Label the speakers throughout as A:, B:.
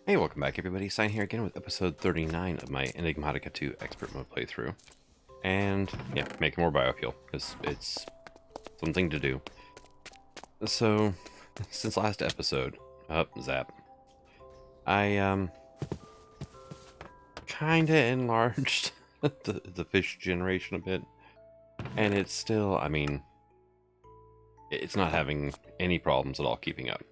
A: Hey, welcome back everybody. Sign here again with episode 39 of my Enigmatica 2 Expert Mode playthrough. And, yeah, making more biofuel, because it's something to do. So, since last episode, zap, I, kinda enlarged the fish generation a bit. And it's still, I mean, it's not having any problems at all keeping up.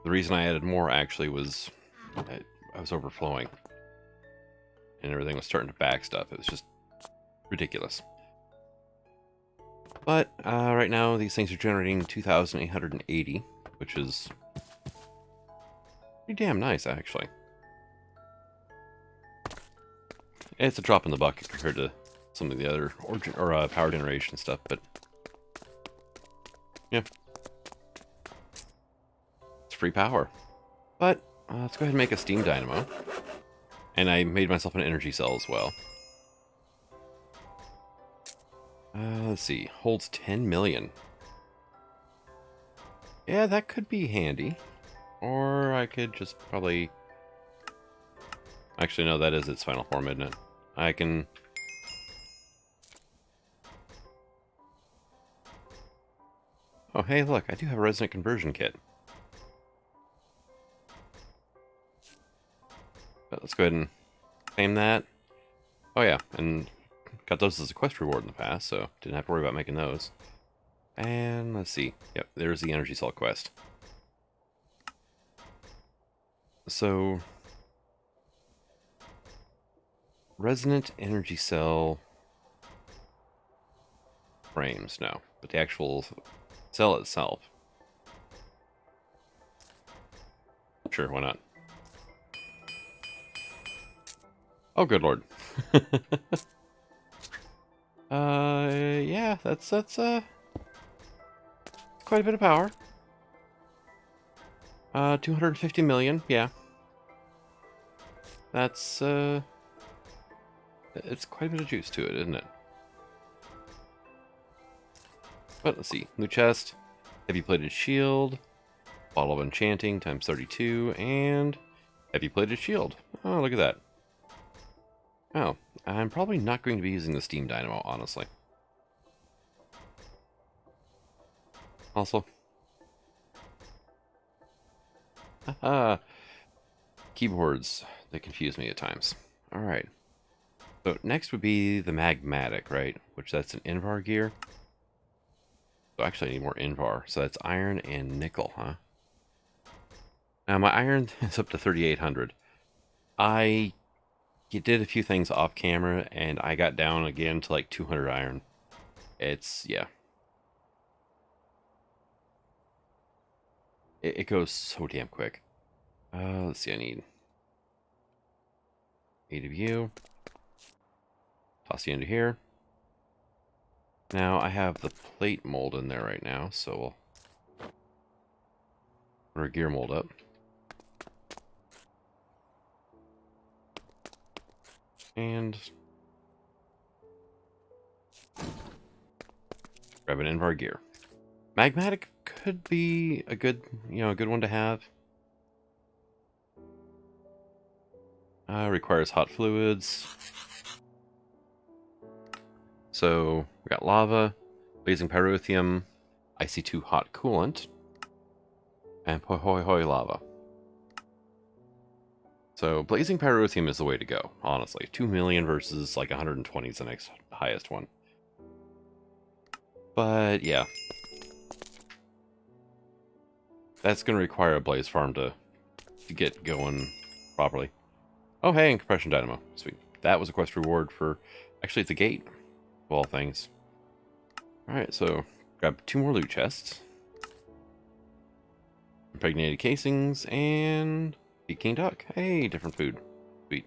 A: The reason I added more, actually, was I was overflowing. And everything was starting to back stuff. It was just ridiculous. But right now, these things are generating 2,880, which is pretty damn nice, actually. It's a drop in the bucket compared to some of the other power generation stuff, but yeah, it's free power. But let's go ahead and make a steam dynamo, and I made myself an energy cell as well. Let's see, holds 10 million. Yeah, that could be handy. Or I could just probably... Actually, no, that is its final form, isn't it? I can... Oh, hey, look, I do have a resonant conversion kit. But let's go ahead and claim that. Oh yeah, and got those as a quest reward in the past, so didn't have to worry about making those. And let's see. Yep, there's the energy cell quest. So, resonant energy cell frames, no, but the actual cell itself. Sure, why not? Oh, good lord. Yeah, that's quite a bit of power. 250 million, yeah. That's, it's quite a bit of juice to it, isn't it? But let's see. New chest, heavy plated shield, bottle of enchanting times 32, and heavy plated shield. Oh, look at that. Oh, I'm probably not going to be using the steam dynamo, honestly. Also, haha, keyboards, they confuse me at times. Alright. So next would be the Magmatic, right? Which that's an Invar gear. So actually I need more Invar. So that's iron and nickel, huh? Now my iron is up to 3,800. I did a few things off camera and I got down again to like 200 iron. It's, yeah. It goes so damn quick. Let's see, I need 8 of you. Toss you into here. Now I have the plate mold in there right now, so we'll put our gear mold up. And grab an Invar gear. Magmatic could be a good, a good one to have. Requires hot fluids. So we got lava, blazing pyrotheum, IC2 hot coolant, and hoi lava. So blazing pyrotheum is the way to go, honestly. 2 million versus like 120 is the next highest one. But yeah, that's going to require a blaze farm to get going properly. Oh hey, and compression dynamo, sweet. That was a quest reward for, actually it's a gate, of all things. Alright, so grab 2 more loot chests. Impregnated casings, and Peking duck. Hey, different food. Sweet.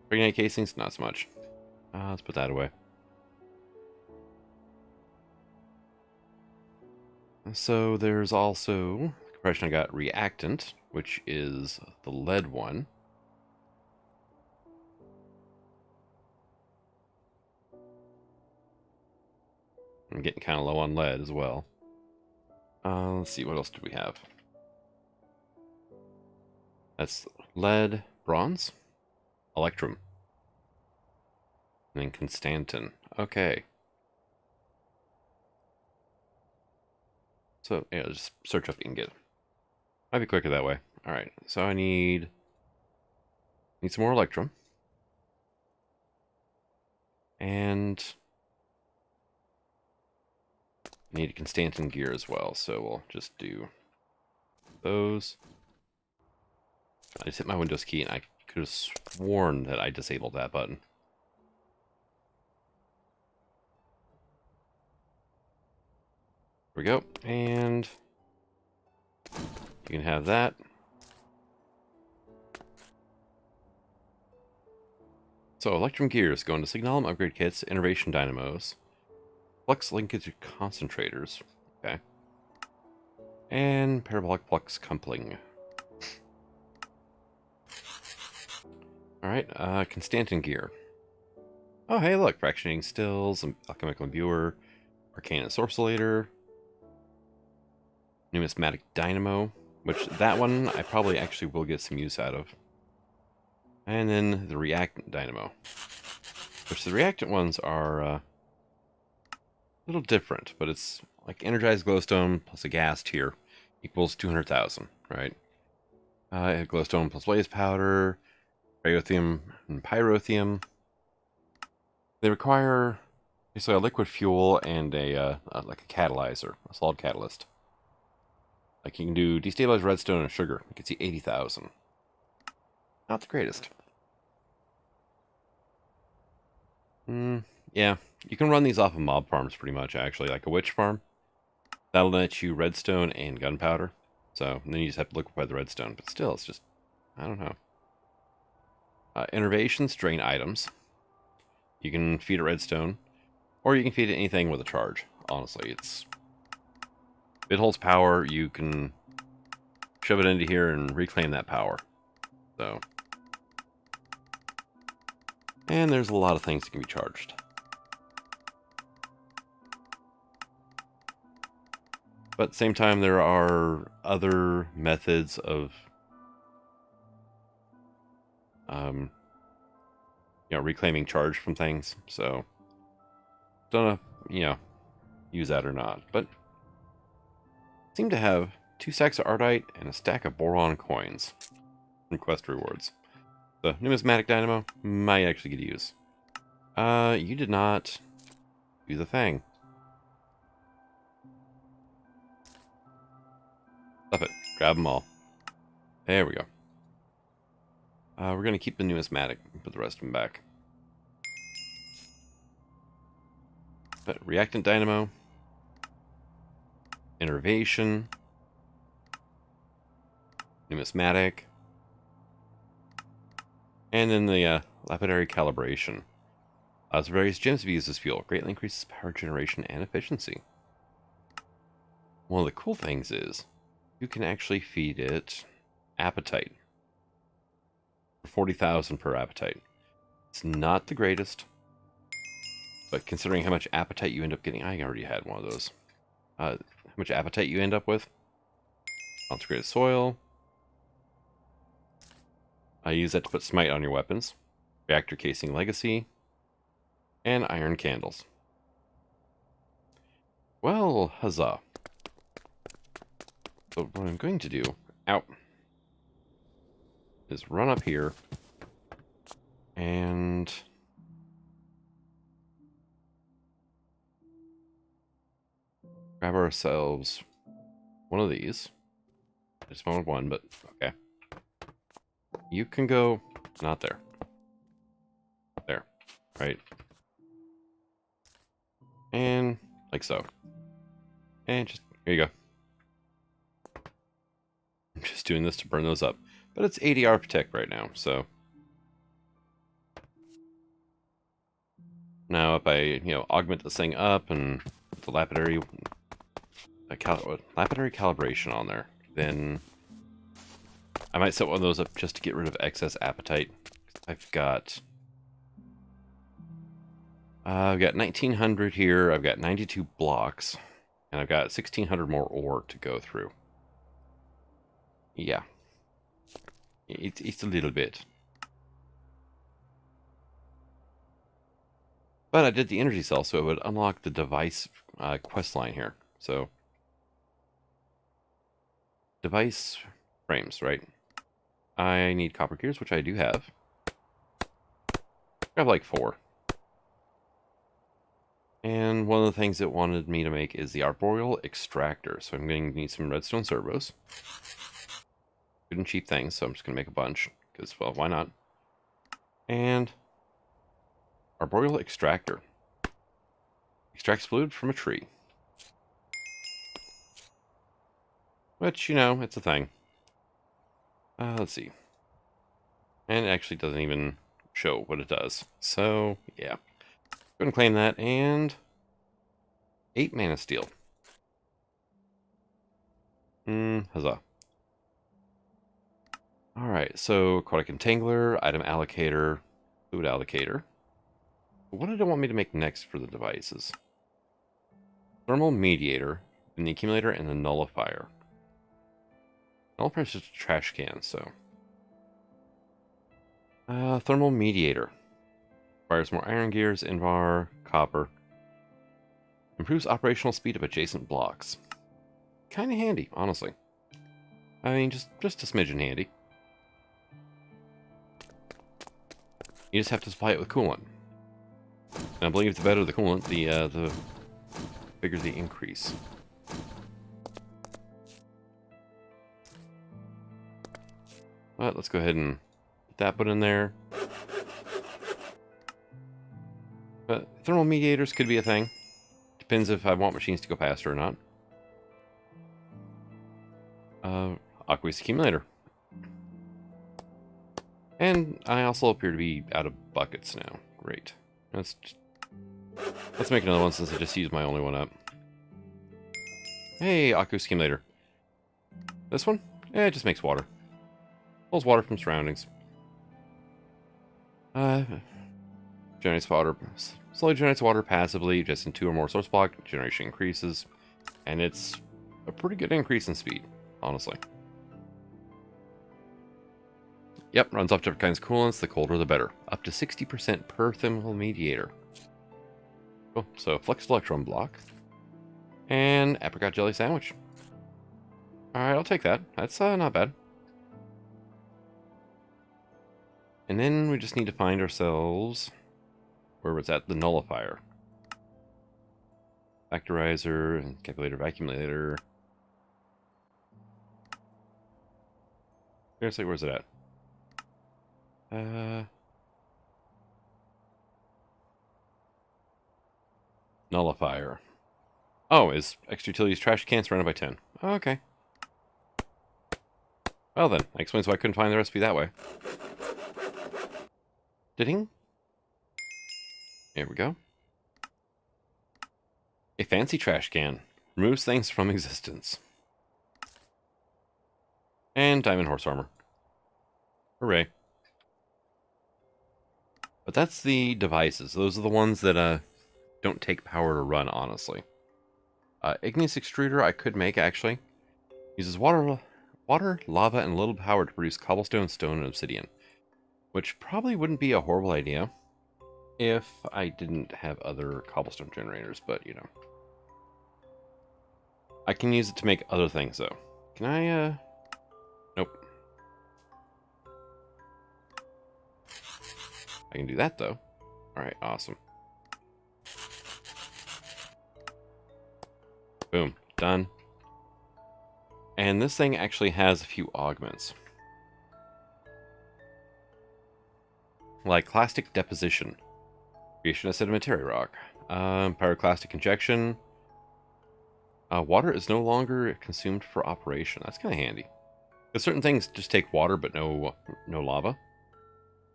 A: Impregnated casings, not so much. Let's put that away. So there's also compression. I got reactant, which is the lead one. I'm getting kind of low on lead as well. Let's see, what else do we have? That's lead, bronze, electrum, and then constantin. Okay. So, yeah, just search up ingot. Might be quicker that way. Alright, so I need some more electrum. And I need a constantin gear as well, so we'll just do those. I just hit my Windows key and I could have sworn that I disabled that button. There we go, and you can have that. So, electrum gears go into signalum upgrade kits, innovation dynamos, flux linkage concentrators, okay, and parabolic flux coupling. Alright, constantin gear. Oh, hey, look, fractionating stills, alchemical imbuer, arcane ensorcellator, numismatic dynamo, which that one I probably actually will get some use out of. And then the reactant dynamo, which the reactant ones are a little different, but it's like energized glowstone plus a gas tier equals 200,000, right? Glowstone plus blaze powder, Rayothium and Pyrotheum. They require basically a liquid fuel and like a catalyzer, a solid catalyst. Like you can do destabilized redstone and sugar. You can see 80,000. Not the greatest. Yeah, you can run these off of mob farms pretty much, actually, like a witch farm. That'll net you redstone and gunpowder. So then you just have to liquefy the redstone. But still, it's just, I don't know. Innovations drain items. You can feed it redstone, or you can feed it anything with a charge. Honestly, if it holds power, you can shove it into here and reclaim that power. So, and there's a lot of things that can be charged. But at the same time, there are other methods of reclaiming charge from things. So, don't know, use that or not. But seem to have 2 stacks of ardite and a stack of boron coins from quest rewards. The numismatic dynamo might actually get use. You did not do the thing. Stuff it. Grab them all. There we go. We're going to keep the numismatic and put the rest of them back. But reactant dynamo. Innervation. Numismatic. And then the lapidary calibration. Allows various gems to be used as fuel. Greatly increases power generation and efficiency. One of the cool things is you can actually feed it appetite. For 40,000 per appetite. It's not the greatest, but considering how much appetite you end up getting, I already had one of those. How much appetite you end up with? Consecrated soil. I use that to put smite on your weapons. Reactor casing legacy. And iron candles. Well, huzzah. So what I'm going to do, is run up here and grab ourselves one of these. I just wanted one, but okay. You can go, not there. There, right? And like so. And just, here you go. I'm just doing this to burn those up. But it's 80 Architect right now, so. Now if I, augment this thing up and put the lapidary calibration on there, then I might set one of those up just to get rid of excess appetite. I've got 1900 here, I've got 92 blocks, and I've got 1600 more ore to go through. Yeah. It's a little bit. But I did the energy cell, so it would unlock the device quest line here. So, device frames, right? I need copper gears, which I do have. I have like 4. And one of the things it wanted me to make is the arboreal extractor. So I'm going to need some redstone servos. Good and cheap things, so I'm just going to make a bunch. Because, well, why not? And arboreal extractor. Extracts fluid from a tree. Which, you know, it's a thing. Let's see. And it actually doesn't even show what it does. So, yeah. Go ahead and claim that. And 8 mana steel. Huzzah. Alright, so aquatic entangler, item allocator, fluid allocator. What did it want me to make next for the devices? Thermal mediator, and the accumulator, and the nullifier. Nullifier is just a trash can, so. Thermal mediator. Requires more iron gears, invar, copper. Improves operational speed of adjacent blocks. Kinda handy, honestly. I mean, just a smidgen handy. You just have to supply it with coolant. And I believe the better the coolant, the bigger the increase. But let's go ahead and get that put in there. But thermal mediators could be a thing. Depends if I want machines to go faster or not. Aqueous accumulator. And I also appear to be out of buckets now. Great. Let's make another one since I just used my only one up. Hey, aqueous accumulator. This one? Eh, it just makes water. Pulls water from surroundings. Generates water. Slowly generates water passively, just in 2 or more source block. Generation increases. And it's a pretty good increase in speed, honestly. Yep, runs off different kinds of coolants. The colder, the better. Up to 60% per thermal mediator. Cool. So, flux electron block. And apricot jelly sandwich. Alright, I'll take that. That's not bad. And then we just need to find ourselves... Where was that? The nullifier. Factorizer, and calculator, vacuumulator. Seriously, where's it at? Nullifier. Oh, is extra utilities trash cans surrounded by 10. Oh, okay. Well then, that explains why I couldn't find the recipe that way. Ding. There we go. A fancy trash can. Removes things from existence. And diamond horse armor. Hooray. But that's the devices. Those are the ones that don't take power to run, honestly. Igneous extruder I could make, actually. Uses water, lava, and a little power to produce cobblestone, stone, and obsidian. Which probably wouldn't be a horrible idea if I didn't have other cobblestone generators, but, you know. I can use it to make other things, though. Can I, Nope. I can do that, though. Alright, awesome. Boom. Done. And this thing actually has a few augments. Like clastic deposition. Creation of sedimentary rock. Pyroclastic injection. Water is no longer consumed for operation. That's kind of handy. Because certain things just take water, but no lava.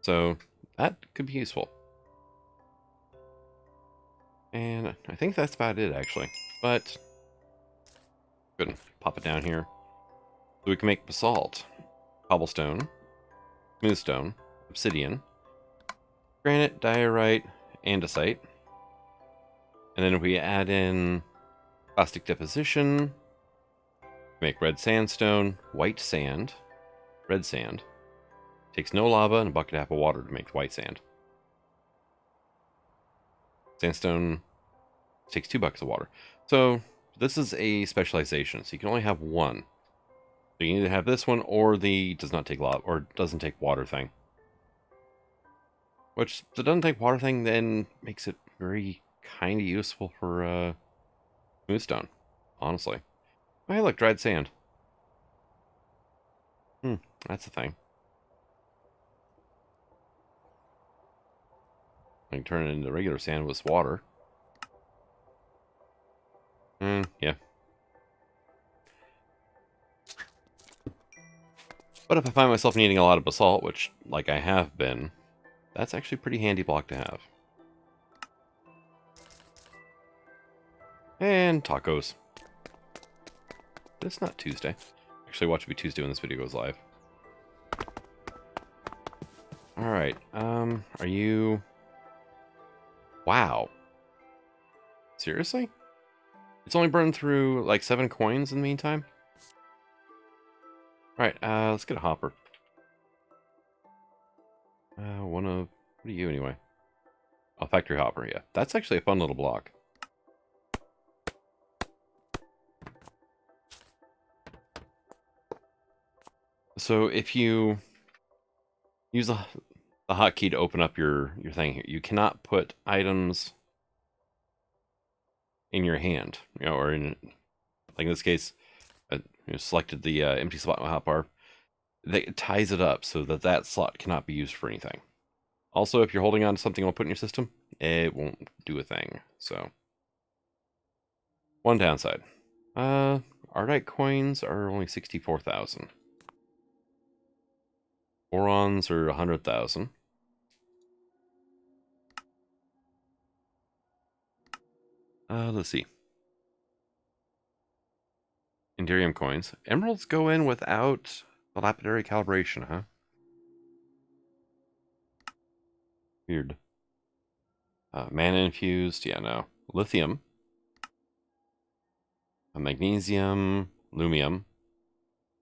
A: So that could be useful. And I think that's about it, actually. But go ahead and pop it down here. So we can make basalt, cobblestone, smoothstone, obsidian, granite, diorite, andesite. And then if we add in plastic deposition, make red sandstone, white sand, red sand, Takes no lava and a bucket and a half of water to make white sand. Sandstone takes 2 buckets of water. So this is a specialization, so you can only have one. So you either have this one or the does not take lava or doesn't take water thing. Which the doesn't take water thing then makes it very kind of useful for smoothstone, honestly. Oh, hey, look, dried sand. That's the thing. I can turn it into regular sand with water. Yeah. But if I find myself needing a lot of basalt, which, like I have been, that's actually a pretty handy block to have. And tacos. It's not Tuesday. Actually, watch it be Tuesday when this video goes live. Alright, are you... Wow. Seriously? It's only burned through, like, 7 coins in the meantime? Alright, let's get a hopper. What are you, anyway? Oh, factory hopper, yeah. That's actually a fun little block. So if you use the hotkey to open up your thing here, you cannot put items in your hand, or in, like in this case, selected the empty slot in my hotbar. It ties it up so that that slot cannot be used for anything. Also, if you're holding on to something I'll put in your system, it won't do a thing. So, one downside. Ardite coins are only 64,000. Borons are 100,000. Let's see. Enderium coins. Emeralds go in without the lapidary calibration, huh? Weird. Mana infused, yeah, no. Lithium. Magnesium. Lumium.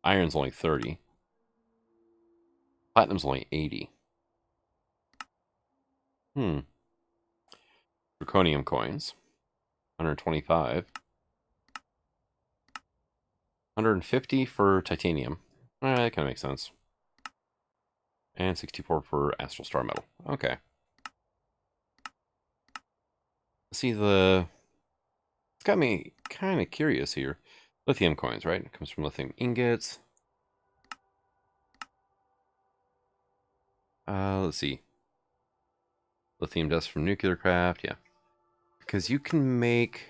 A: Iron's only 30. Platinum's only 80. Zirconium coins. 125. 150 for titanium. That kind of makes sense. And 64 for astral star metal. Okay. See, it's got me kind of curious here. Lithium coins, right? It comes from lithium ingots. Let's see. Lithium dust from nuclear craft, yeah. Because you can make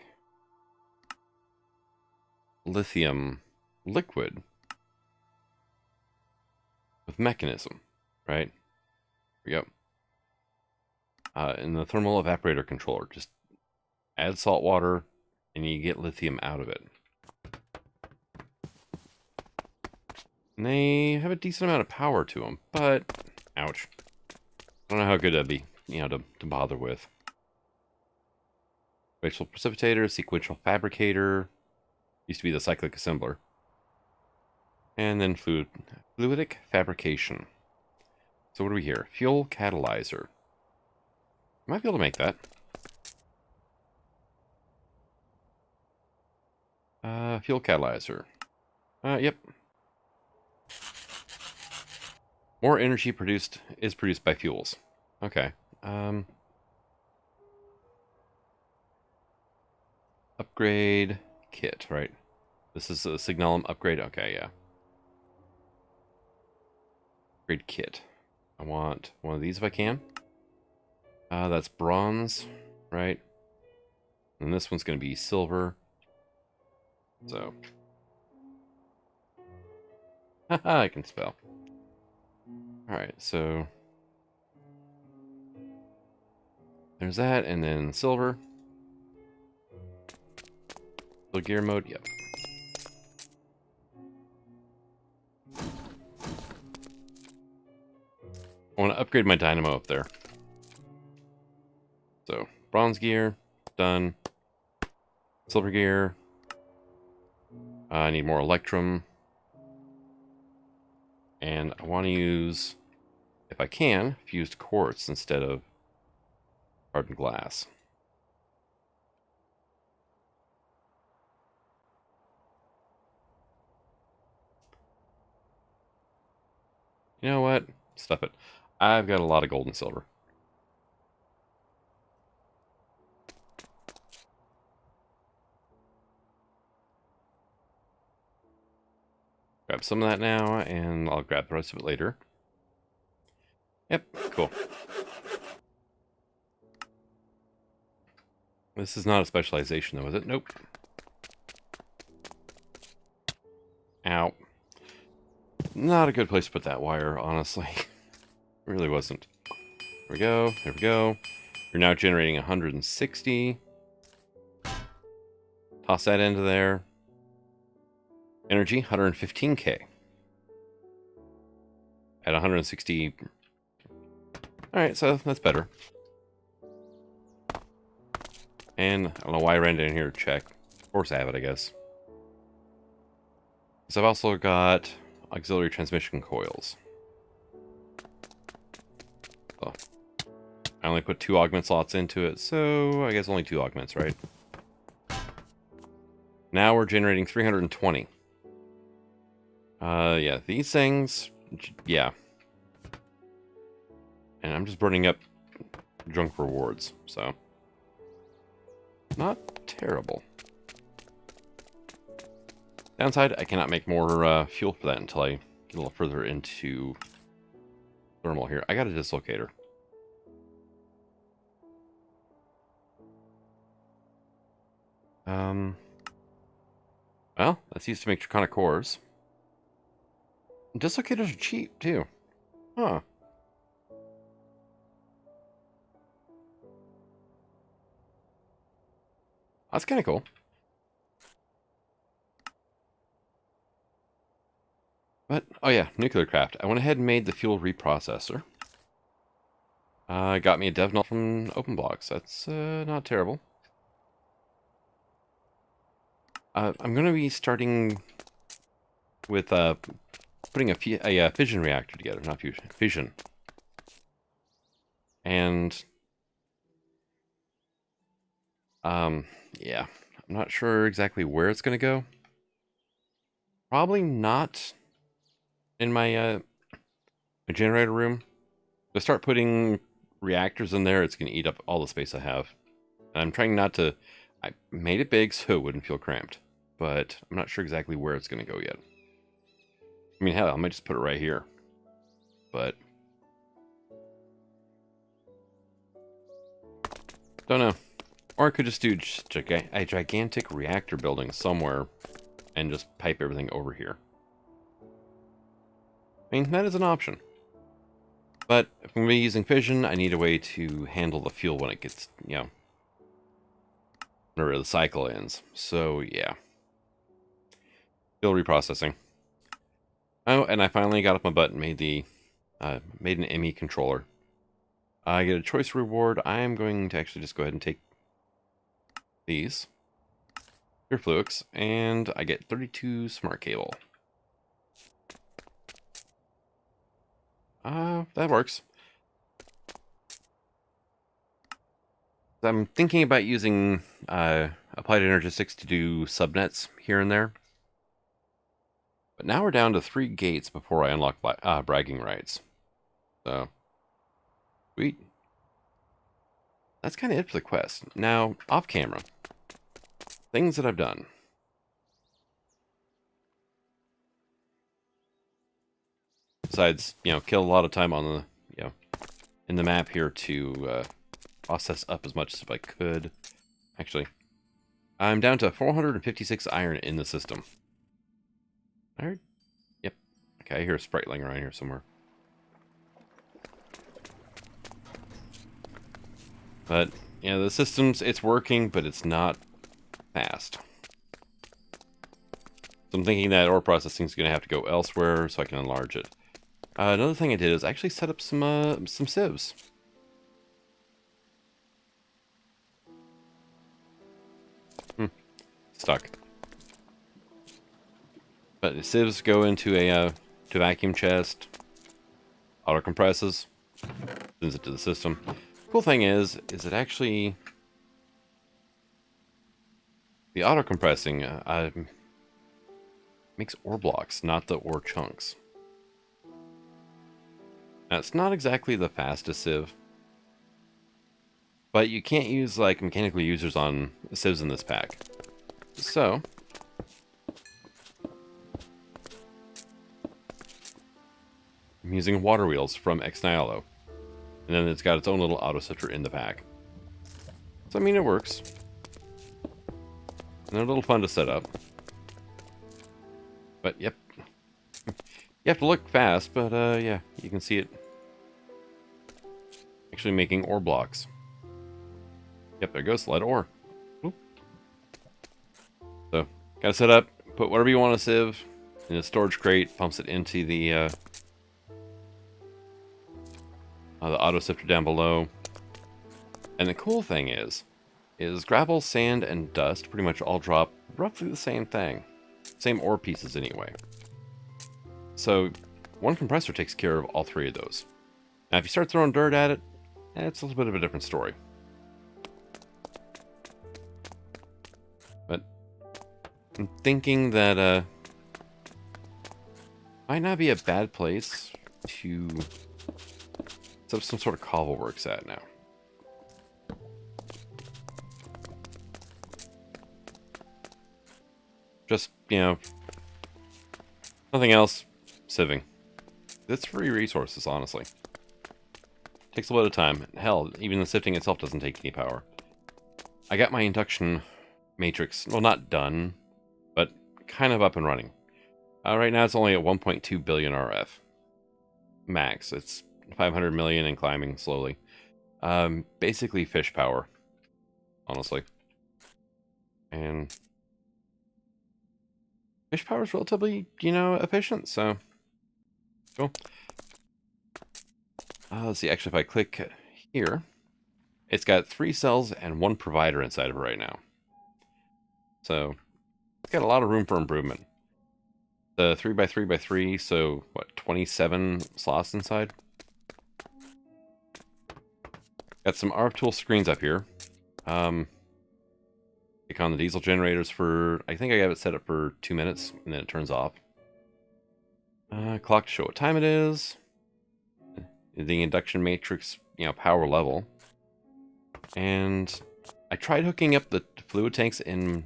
A: lithium liquid with mechanism, right? Here we go. In the thermal evaporator controller, just add salt water and you get lithium out of it. And they have a decent amount of power to them, but ouch. I don't know how good that'd be, to bother with. Glacial precipitator, sequential fabricator, used to be the cyclic assembler. And then fluidic fabrication. So what do we hear? Fuel catalyzer. I might be able to make that. Fuel catalyzer. Yep. More energy is produced by fuels. Okay. Upgrade kit, right? This is a Signalum upgrade. Okay, yeah. Upgrade kit. I want one of these if I can. That's bronze, right? And this one's going to be silver. So. Haha, I can spell. Alright, so. There's that, and then silver. So gear mode, yep. I want to upgrade my dynamo up there. So, bronze gear, done. Silver gear. I need more electrum. And I want to use if I can, fused quartz instead of hardened glass. You know what? Stuff it. I've got a lot of gold and silver. Grab some of that now, and I'll grab the rest of it later. Yep, cool. This is not a specialization, though, is it? Nope. Ow. Not a good place to put that wire, honestly. It really wasn't. There we go. There we go. You're now generating 160. Toss that into there. Energy, 115k. At 160. Alright, so that's better. And I don't know why I ran down here to check. Of course I have it, I guess. So I've also got auxiliary transmission coils. Oh. I only put 2 augment slots into it, so I guess only 2 augments, right? Now we're generating 320. Yeah, these things, yeah. And I'm just burning up junk rewards, so. Not terrible. Downside, I cannot make more fuel for that until I get a little further into thermal here. I got a dislocator. Well, that's used to make Draconic cores. Dislocators are cheap, too. Huh. That's kind of cool. But, oh yeah, nuclear craft. I went ahead and made the fuel reprocessor. Got me a dev null from OpenBlocks. That's not terrible. I'm going to be starting with putting a fission reactor together, not fusion, fission. And yeah, I'm not sure exactly where it's going to go. Probably not in my my generator room. If I start putting reactors in there, it's going to eat up all the space I have. And I'm trying not to. I made it big so it wouldn't feel cramped, but I'm not sure exactly where it's going to go yet. I mean, hell, I might just put it right here. But don't know. Or I could just do a gigantic reactor building somewhere and just pipe everything over here. I mean, that is an option. But if I'm going to be using fission, I need a way to handle the fuel when it gets, you know, whenever the cycle ends. So, yeah. Fuel reprocessing. Oh, and I finally got up my butt and made made an ME controller. I get a choice reward. I am going to actually just go ahead and take these. Pure Fluix, and I get 32 smart cable. That works. I'm thinking about using Applied Energistics to do subnets here and there. But now we're down to 3 gates before I unlock bragging rights. So, sweet. That's kind of it for the quest. Now, off camera, things that I've done. Besides, you know, kill a lot of time on the, you know, in the map here to process up as much as I could. Actually, I'm down to 456 iron in the system. Iron? Yep. Okay, I hear a spriteling around here somewhere. But, you know, the system's, it's working, but it's not fast. So I'm thinking that ore processing is going to have to go elsewhere so I can enlarge it. Another thing I did is actually set up some sieves. Stuck. But the sieves go into a to vacuum chest. Auto compresses, sends it to the system. Cool thing is it actually the auto compressing makes ore blocks, not the ore chunks. Now, it's not exactly the fastest sieve, but you can't use like mechanical users on sieves in this pack. So I'm using water wheels from Exnialo, and then it's got its own little auto sifter in the pack. So I mean, it works. And they're a little fun to set up. But yep, you have to look fast, but yeah, you can see it actually making ore blocks. Yep, there goes lead ore. Oop. So, gotta set up, put whatever you want to sieve in a storage crate, pumps it into the auto sifter down below. And the cool thing is gravel, sand, and dust pretty much all drop roughly the same thing. Same ore pieces anyway. So one compressor takes care of all three of those. Now if you start throwing dirt at it, it's a little bit of a different story. But I'm thinking that might not be a bad place to set up some sort of cobble works at now. Just, you know, nothing else, sieving. It's free resources, honestly. Takes a lot of time. Hell, even the sifting itself doesn't take any power. I got my induction matrix, well, not done, but kind of up and running. Right now it's only at 1.2 billion RF. Max. It's 500 million and climbing slowly. Basically fish power, honestly. And fish power is relatively, you know, efficient, so cool. Let's see, actually, if I click here, it's got 3 cells and 1 provider inside of it right now. So it's got a lot of room for improvement. The 3x3x3, so what, 27 slots inside? Got some RF tool screens up here. Click on the diesel generators for, I think I have it set up for 2 minutes, and then it turns off. Clock to show what time it is. The induction matrix, you know, power level. And I tried hooking up the fluid tanks in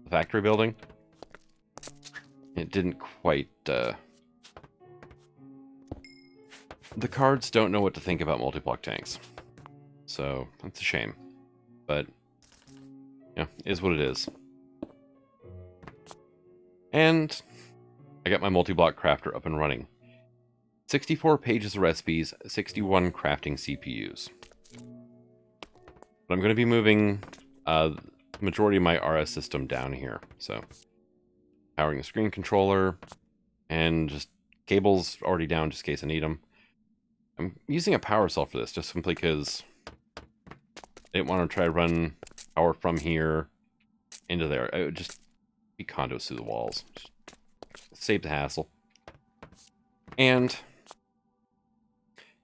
A: the factory building. It didn't quite, the cards don't know what to think about multi-block tanks. So, that's a shame. But, yeah, is what it is. And I got my multi-block crafter up and running. 64 pages of recipes, 61 crafting CPUs. But I'm going to be moving the majority of my RS system down here. So, powering the screen controller, and just cables already down just in case I need them. I'm using a power cell for this, just simply because I didn't want to try to run power from here into there. It would just be conduits through the walls. Just save the hassle. And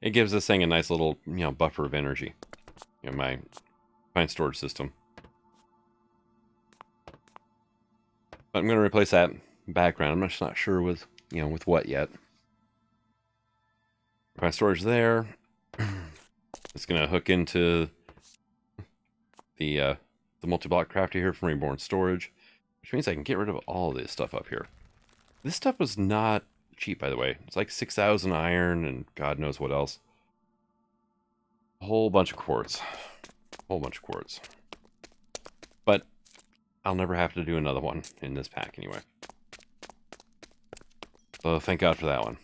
A: it gives this thing a nice little, you know, buffer of energy. You know, my storage system. But I'm going to replace that background. I'm just not sure with, you know, with what yet. My storage there. It's going to hook into the multi-block crafter here from Reborn Storage, which means I can get rid of all of this stuff up here. This stuff was not cheap, by the way. It's like 6,000 iron and God knows what else. A whole bunch of quartz. But I'll never have to do another one in this pack anyway. So thank God for that one.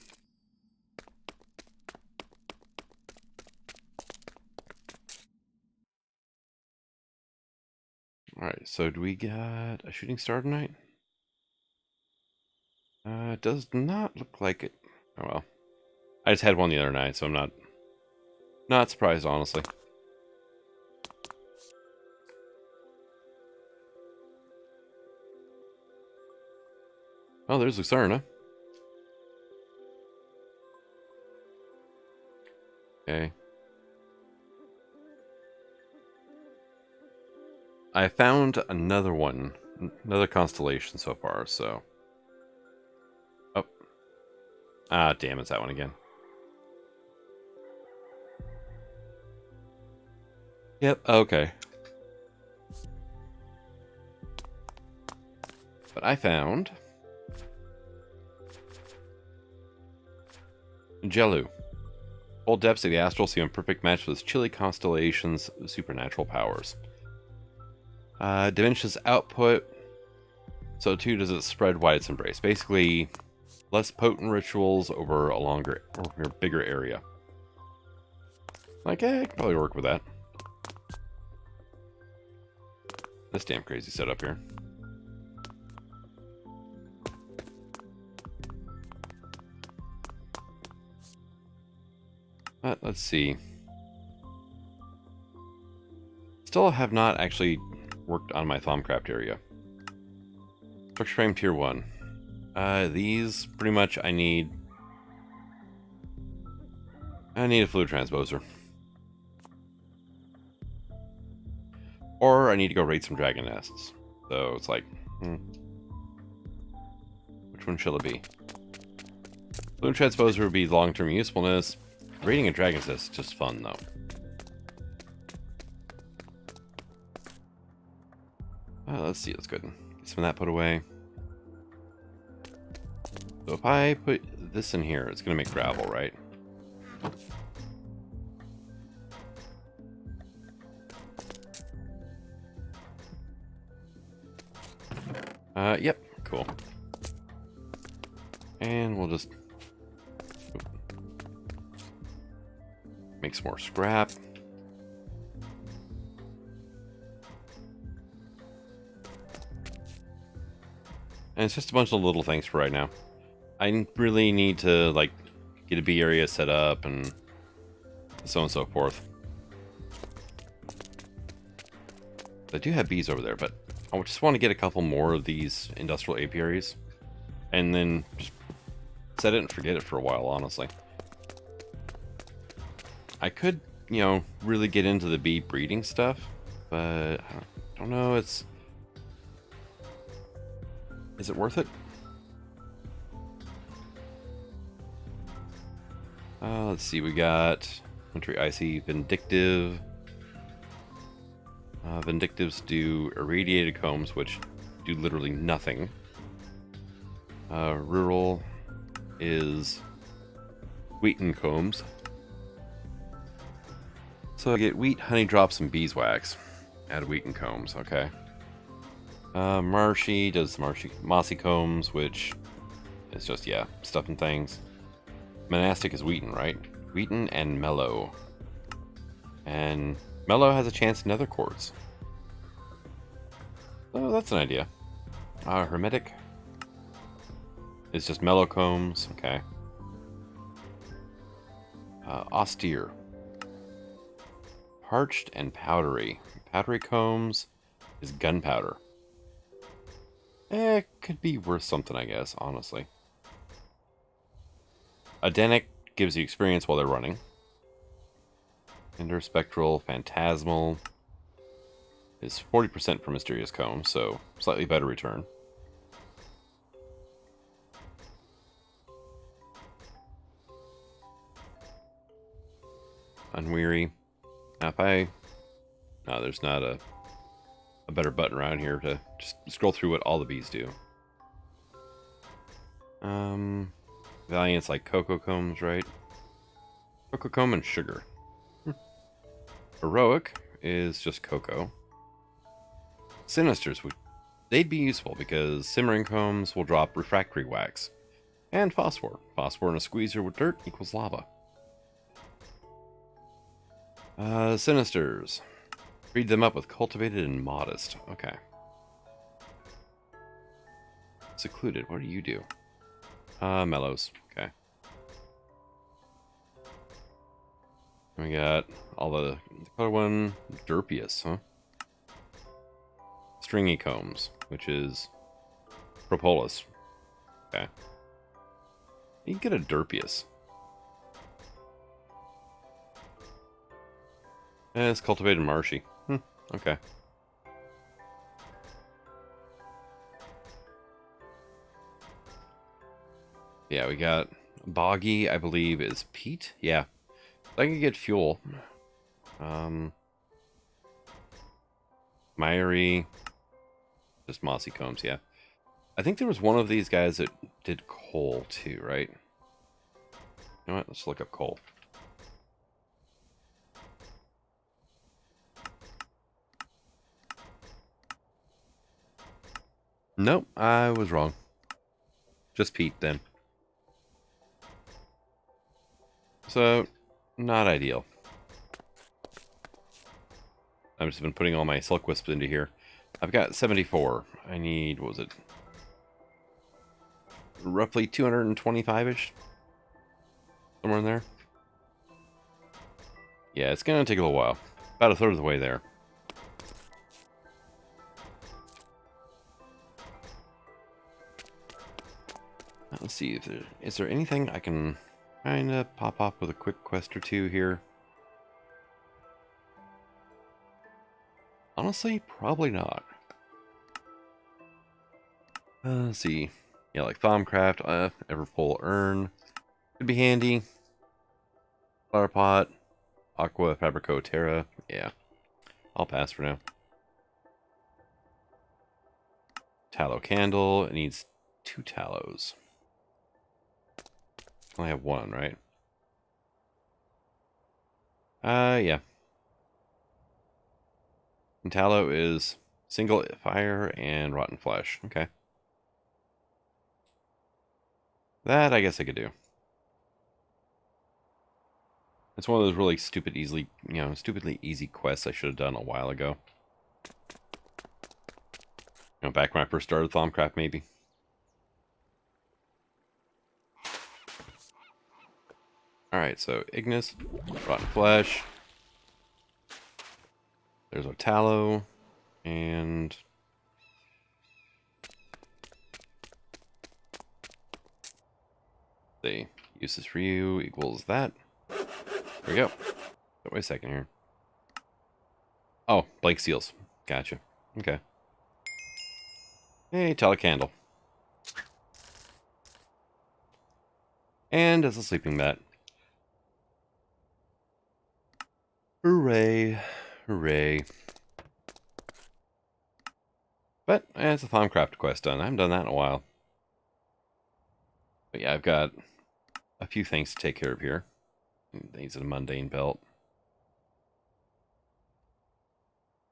A: Alright, so do we get a shooting star tonight? It does not look like it. Oh well. I just had one the other night, so I'm not surprised, honestly. Oh, there's Lucerna. Okay. I found another one, another constellation so far, so... Oh. Ah, damn, it's that one again. Yep, okay. But I found... Jellu. Whole depths of the astral seem a perfect match with its chilly constellations' supernatural powers. Diminishes output, so too does it spread wide its embrace. Basically, less potent rituals over a longer or bigger area. Like, I could probably work with that. This damn crazy setup here. But let's see. Still have not actually worked on my Thaumcraft area. Structure frame tier 1. These pretty much I need a fluid transposer. Or I need to go raid some dragon nests. So it's like, which one shall it be? Fluid transposer would be long-term usefulness. Raiding a dragon's nest is just fun though. Let's see, let's go ahead and get some of that put away. So if I put this in here, it's going to make gravel, right? Yep, cool. And we'll just make some more scrap. And it's just a bunch of little things for right now. I really need to, like, get a bee area set up and so on and so forth. I do have bees over there, but I just want to get a couple more of these industrial apiaries. And then just set it and forget it for a while, honestly. I could, you know, really get into the bee breeding stuff, but I don't know, is it worth it? Let's see, we got Wintry Icy Vindictive. Vindictives do irradiated combs, which do literally nothing. Rural is wheaten combs. So I get wheat, honey drops, and beeswax out of wheaten combs, okay. Marshy does mossy combs, which is just, yeah, stuff and things. Monastic is wheaten, right? Wheaten and mellow. And mellow has a chance in nether quartz. Oh, that's an idea. Hermetic is just mellow combs, okay. Austere. Parched and powdery. Powdery combs is gunpowder. Could be worth something, I guess, honestly. Adenic gives you experience while they're running. Interspectral, Phantasmal is 40% for Mysterious Comb, so slightly better return. Unweary. Now if I... No, there's not a better button around here to just scroll through what all the bees do. Valiant's like cocoa combs, right? Cocoa comb and sugar. Heroic is just cocoa. Sinisters, they'd be useful because simmering combs will drop refractory wax. And phosphor. Phosphor in a squeezer with dirt equals lava. Sinisters. Breed them up with cultivated and modest. Okay. Secluded, what do you do? Mellows. Okay. We got all the other one, Derpius, huh? Stringy combs, which is propolis. Okay. You can get a Derpius. It's cultivated marshy. Okay. Yeah, we got boggy, I believe, is peat. Yeah. I can get fuel. Miry, just mossy combs, yeah. I think there was one of these guys that did coal too, right? You know what? Let's look up coal. Nope, I was wrong. Just peat then. So, not ideal. I've just been putting all my silk wisps into here. I've got 74. I need, what was it? Roughly 225-ish? Somewhere in there. Yeah, it's going to take a little while. About a third of the way there. Let's see, if is there anything I can kind of pop off with a quick quest or two here? Honestly, probably not. Let's see. Yeah, like Thaumcraft, Everfull Urn. Could be handy. Flower Pot. Aqua Fabrico Terra. Yeah. I'll pass for now. Tallow Candle. It needs 2 tallows. I only have 1, right? Yeah. And tallow is single fire and rotten flesh. Okay. That I guess I could do. It's one of those really stupid, stupidly easy quests I should have done a while ago. Back when I first started Thaumcraft, maybe. Alright, so Ignis, rotten flesh. There's our tallow, and the uses for you equals that. There we go. Wait a second here. Oh, blank seals. Gotcha. Okay. Hey, tallow candle. And as a sleeping mat. Hooray. Hooray. But it's a Thaumcraft quest done. I haven't done that in a while. But yeah, I've got a few things to take care of here. These are a mundane belt.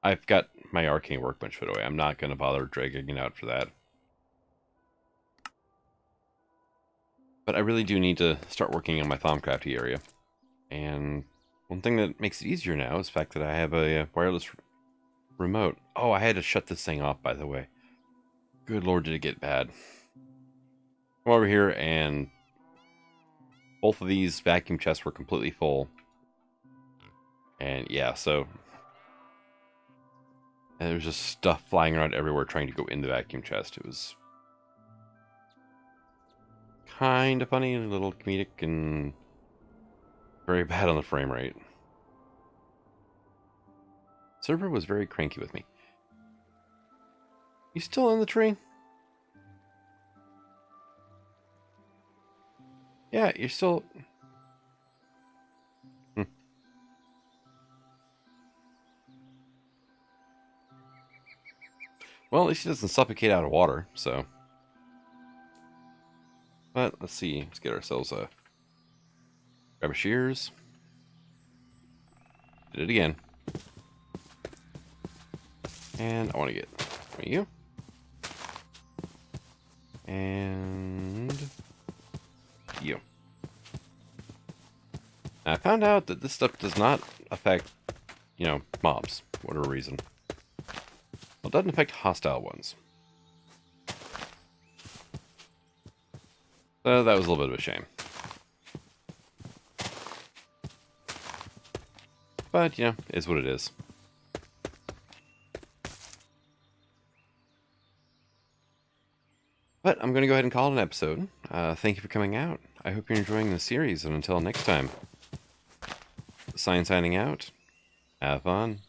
A: I've got my arcane workbench put away. I'm not going to bother dragging it out for that. But I really do need to start working on my Thaumcrafty area. And one thing that makes it easier now is the fact that I have a wireless remote. Oh, I had to shut this thing off, by the way. Good lord, did it get bad. Come over here, and both of these vacuum chests were completely full. And yeah, so and there was just stuff flying around everywhere trying to go in the vacuum chest. It was kind of funny and a little comedic and very bad on the frame rate. Server was very cranky with me. You still in the tree? Yeah, you're still... Well, at least he doesn't suffocate out of water, so... But, let's see. Let's get ourselves a... Grab a shears. Did it again. And I want to get you. And... you. Now, I found out that this stuff does not affect, mobs, for whatever reason. Well, it doesn't affect hostile ones. So that was a little bit of a shame. But, is what it is. But I'm going to go ahead and call it an episode. Thank you for coming out. I hope you're enjoying the series, and until next time, Sign signing out. Have fun.